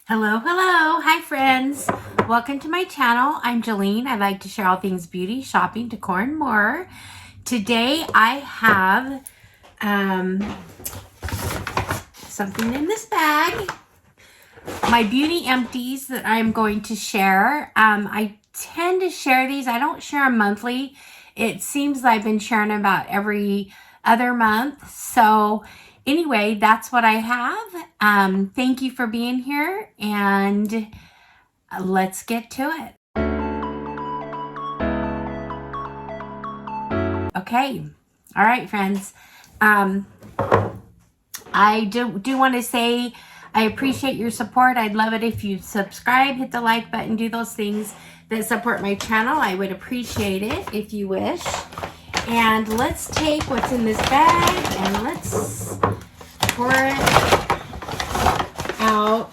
Hello, hello. Hi, friends. Welcome to my channel. I'm Jolene. I like to share all things beauty, shopping, decor, and more. Today, I have something in this bag. My beauty empties that I'm going to share. I tend to share these. I don't share them monthly. It seems like I've been sharing them about every other month. So anyway, that's what I have. Thank you for being here, and let's get to it. Okay. All right, friends. I do want to say I appreciate your support. I'd love it if you subscribe, hit the like button, do those things that support my channel. I would appreciate it if you wish. And let's take what's in this bag and let's pour it out.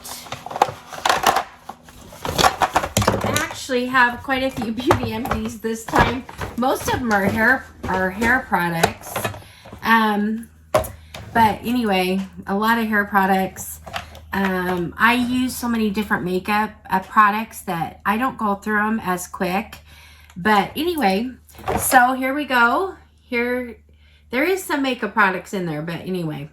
I actually have quite a few beauty empties this time. Most of them are hair products. But anyway, a lot of hair products. I use so many different makeup products that I don't go through them as quick. But anyway, so here we go. There is some makeup products in there, but anyway.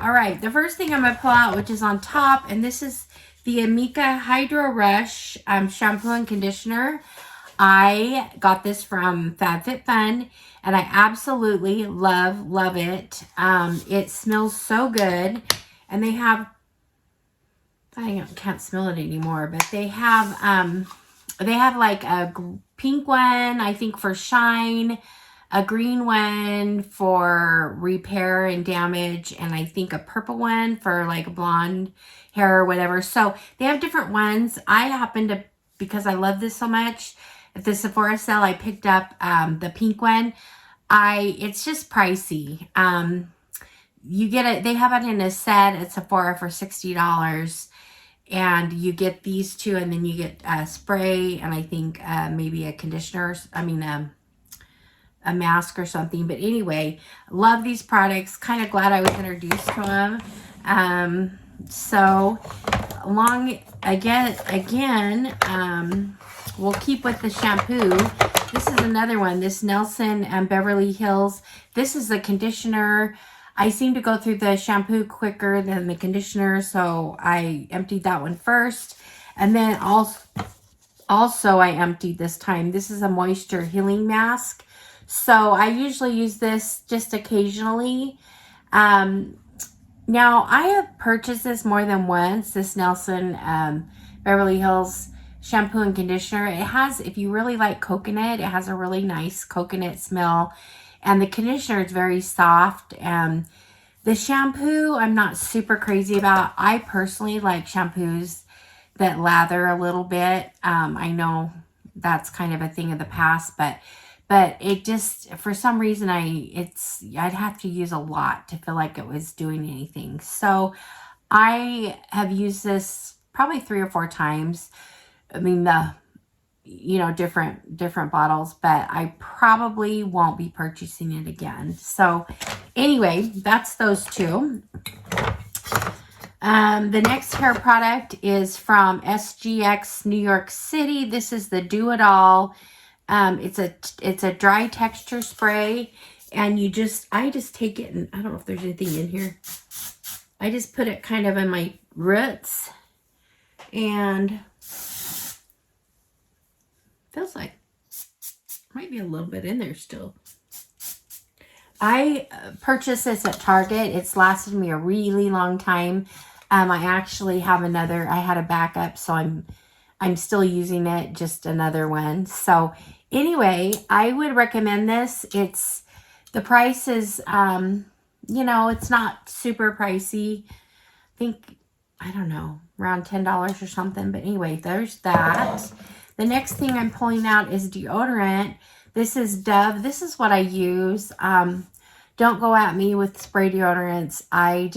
All right, the first thing I'm going to pull out, which is on top, and this is the Amika Hydro Rush shampoo and conditioner. I got this from Fab Fit Fun, and I absolutely love it. It smells so good, and they have, I can't smell it anymore, but they have like a pink one, I think, for shine, a green one for repair and damage, and I think a purple one for like blonde hair or whatever. So they have different ones. I happen to, because I love this so much, at the Sephora sale, I picked up the pink one. It's just pricey. You get it, they have it in a set at Sephora for $60. And you get these two, and then you get a spray, and I think maybe a conditioner, a mask or something. But anyway, love these products. Kind of glad I was introduced to them. So along again, we'll keep with the shampoo. This is another one, this Nelson Beverly Hills. This is a conditioner. I seem to go through the shampoo quicker than the conditioner, so I emptied that one first. And then also I emptied this time. This is a moisture healing mask. So I usually use this just occasionally. Now, I have purchased this more than once, this Nelson Beverly Hills shampoo and conditioner. It has, if you really like coconut, it has a really nice coconut smell. And the conditioner is very soft. And the shampoo, I'm not super crazy about. I personally like shampoos that lather a little bit. I know that's kind of a thing of the past, but it just, for some reason, I'd have to use a lot to feel like it was doing anything. So I have used this probably 3 or 4 times. I mean, different bottles, but I probably won't be purchasing it again. So anyway, that's those two. The next hair product is from SGX New York City. This is the Do It All. It's a dry texture spray, and I just take it, and I don't know if there's anything in here. I just put it kind of in my roots, and feels like might be a little bit in there still. I purchased this at Target. It's lasted me a really long time. I actually have another. I had a backup, so I'm still using it. Just another one. So anyway, I would recommend this. The price is, it's not super pricey. I think, I don't know, around $10 or something. But anyway, there's that. The next thing I'm pulling out is deodorant. This is Dove. This is what I use. Don't go at me with spray deodorants. I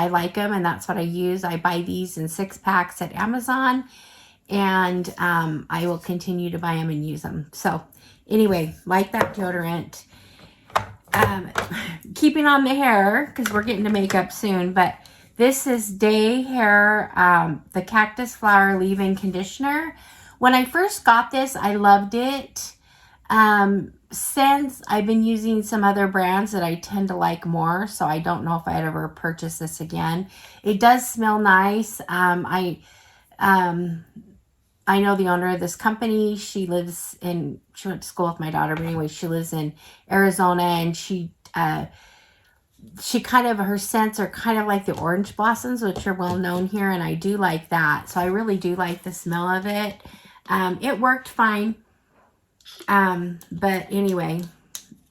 like them, and that's what I use. I buy these in 6-packs at Amazon, and I will continue to buy them and use them. So anyway, like that deodorant. Keeping on the hair, because we're getting to makeup soon, but This is Day Hair, the Cactus Flower Leave-In Conditioner. When I first got this, I loved it. Since I've been using some other brands that I tend to like more, so I don't know if I'd ever purchase this again. It does smell nice. I know the owner of this company. She went to school with my daughter, but anyway, she lives in Arizona, and she kind of, her scents are kind of like the orange blossoms, which are well known here, and I do like that. So I really do like the smell of it. It worked fine. But anyway,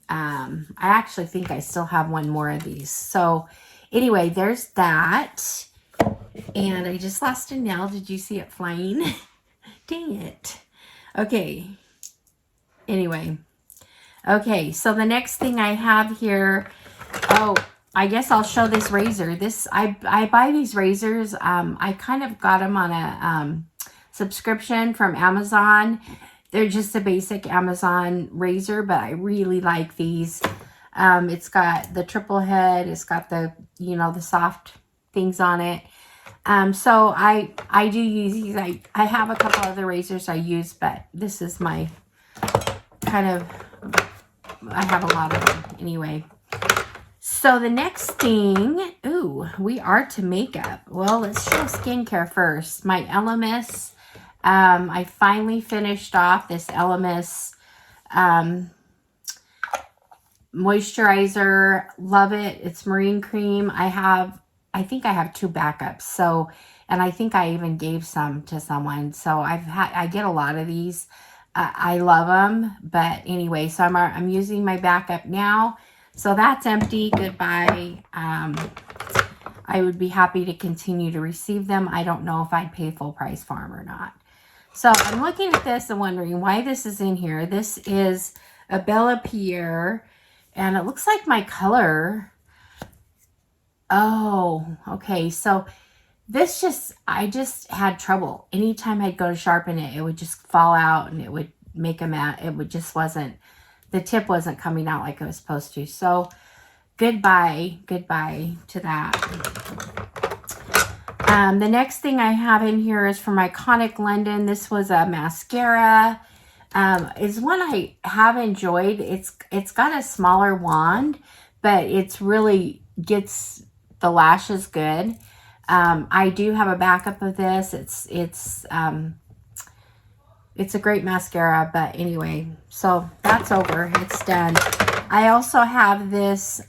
I actually think I still have one more of these. So anyway, there's that. And I just lost a nail. Did you see it flying? Dang it. Okay. Anyway. Okay, so the next thing I have here, oh, I guess I'll show this razor. I buy these razors. I kind of got them on a subscription from Amazon. They're just a basic Amazon razor, but I really like these. It's got the triple head. It's got the, you know, the soft things on it. So I do use these. I have a couple other razors I use, but this is my kind of, I have a lot of them anyway. So the next thing, ooh, we are to makeup. Well, let's show skincare first. My Elemis. I finally finished off this Elemis moisturizer. Love it. It's marine cream. I think I have 2 backups. So, and I think I even gave some to someone. So I get a lot of these. I love them. But anyway, so I'm using my backup now. So that's empty. Goodbye. I would be happy to continue to receive them. I don't know if I'd pay full price for them or not. So I'm looking at this and wondering why this is in here. This is a Bella Pierre, and it looks like my color. Oh, okay. So this I just had trouble. Anytime I'd go to sharpen it, it would just fall out and it would make a mat. The tip wasn't coming out like it was supposed to. So goodbye to that. The next thing I have in here is from Iconic London. This was a mascara. It's one I have enjoyed. It's got a smaller wand, but it's really gets the lashes good. I do have a backup of this. It's a great mascara, but anyway, so that's over. It's done. I also have this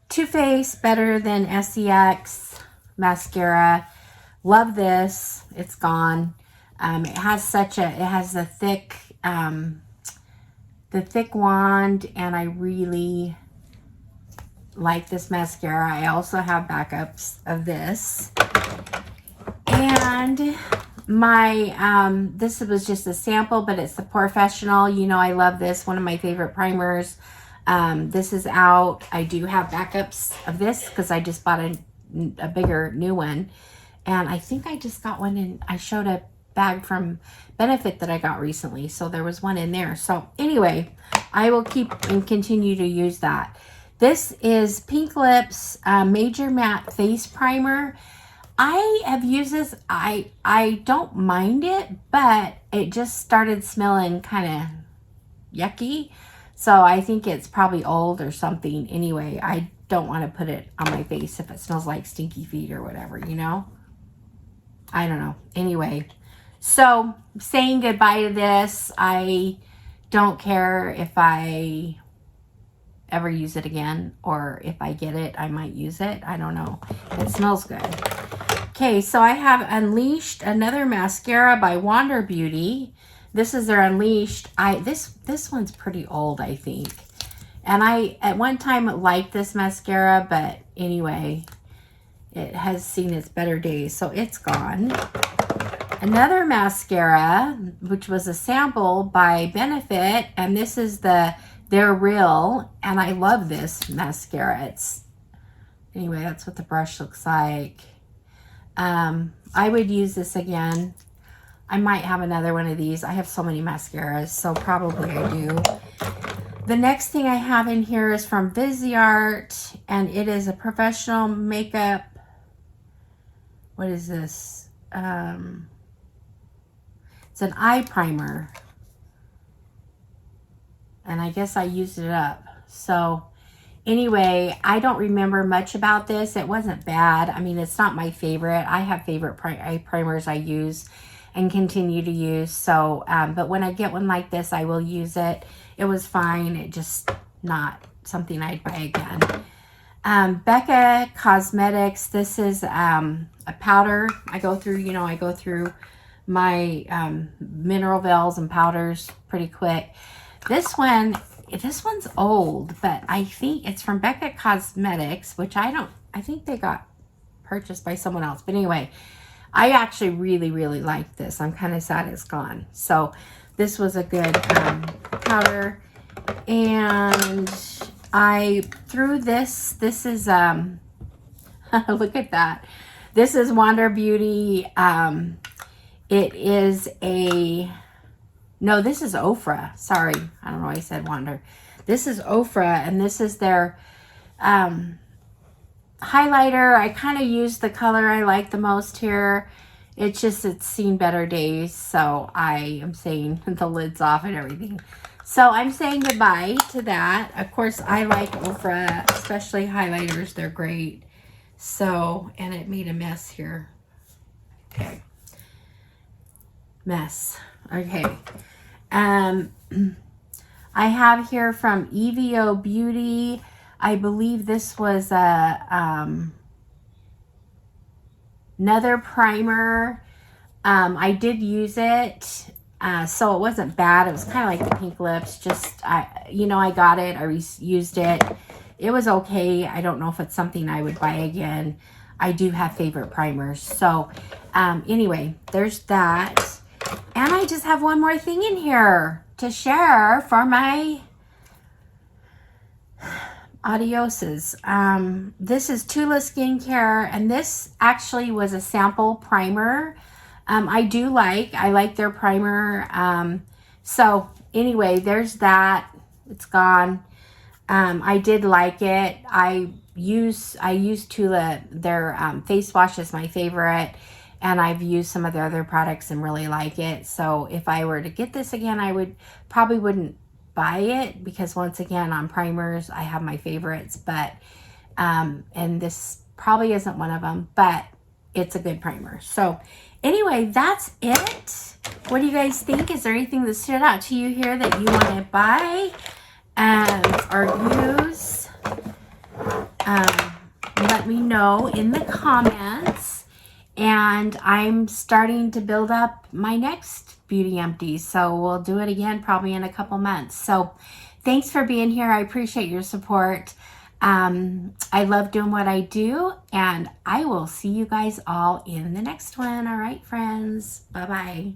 Too Faced Better Than SEX mascara. Love this. It's gone. It has the thick wand, and I really like this mascara. I also have backups of this. And my, this was just a sample, but it's the Professional. You know, I love this. One of my favorite primers. This is out. I do have backups of this because I just bought a bigger new one. And I think I just got one in, I showed a bag from Benefit that I got recently. So there was one in there. So anyway, I will keep and continue to use that. This is Pink Lips Major Matte Face Primer. I have used this. I don't mind it, but it just started smelling kind of yucky. So I think it's probably old or something. Anyway, I don't want to put it on my face if it smells like stinky feet or whatever, you know? I don't know. Anyway, so saying goodbye to this. I don't care if I ever use it again, or if I get it, I might use it. I don't know. It smells good. Okay, so I have Unleashed, another mascara by Wander Beauty. This is their Unleashed. This one's pretty old, I think. And I, at one time, liked this mascara, but anyway, it has seen its better days, so it's gone. Another mascara, which was a sample by Benefit, and this is They're Real, and I love this mascara. Anyway, that's what the brush looks like. I would use this again. I might have another one of these. I have so many mascaras, so probably I do. The next thing I have in here is from Viseart, and it is a professional makeup. What is this? It's an eye primer. And I guess I used it up. So anyway, I don't remember much about this. It wasn't bad. I mean, it's not my favorite. I have favorite eye primers I use and continue to use. So, but when I get one like this, I will use it. It was fine. It just not something I'd buy again. Becca Cosmetics. This is a powder. I go through, you know, I go through my mineral veils and powders pretty quick. This one's old, but I think it's from Becca Cosmetics, which I think they got purchased by someone else. But anyway, I actually really, really like this. I'm kind of sad it's gone. So this was a good powder. And I threw this. This is, look at that. This is Wander Beauty. It is a... No, this is Ofra. Sorry. I don't know why I said Wander. This is Ofra, and this is their highlighter. I kind of use the color I like the most here. It's just, it's seen better days, so I am saying the lid's off and everything. So I'm saying goodbye to that. Of course, I like Ofra, especially highlighters. They're great. So, and it made a mess here. Okay. Mess. Okay. I have here from EVO Beauty. I believe this was a another primer. I did use it, so it wasn't bad. It was kind of like the Pink Lips. Just you know, I got it. I used it. It was okay. I don't know if it's something I would buy again. I do have favorite primers. So anyway, there's that. And I just have one more thing in here to share for my adioses. This is Tula Skincare, and this actually was a sample primer. I like their primer. So anyway, there's that. It's gone. I did like it. I use Tula. Their face wash is my favorite. And I've used some of their other products and really like it. So if I were to get this again, I probably wouldn't buy it, because once again, on primers, I have my favorites. But, and this probably isn't one of them, but it's a good primer. So anyway, that's it. What do you guys think? Is there anything that stood out to you here that you want to buy or use? Let me know in the comments. And I'm starting to build up my next Beauty Empties. So we'll do it again probably in a couple months. So thanks for being here. I appreciate your support. I love doing what I do. And I will see you guys all in the next one. All right, friends. Bye-bye.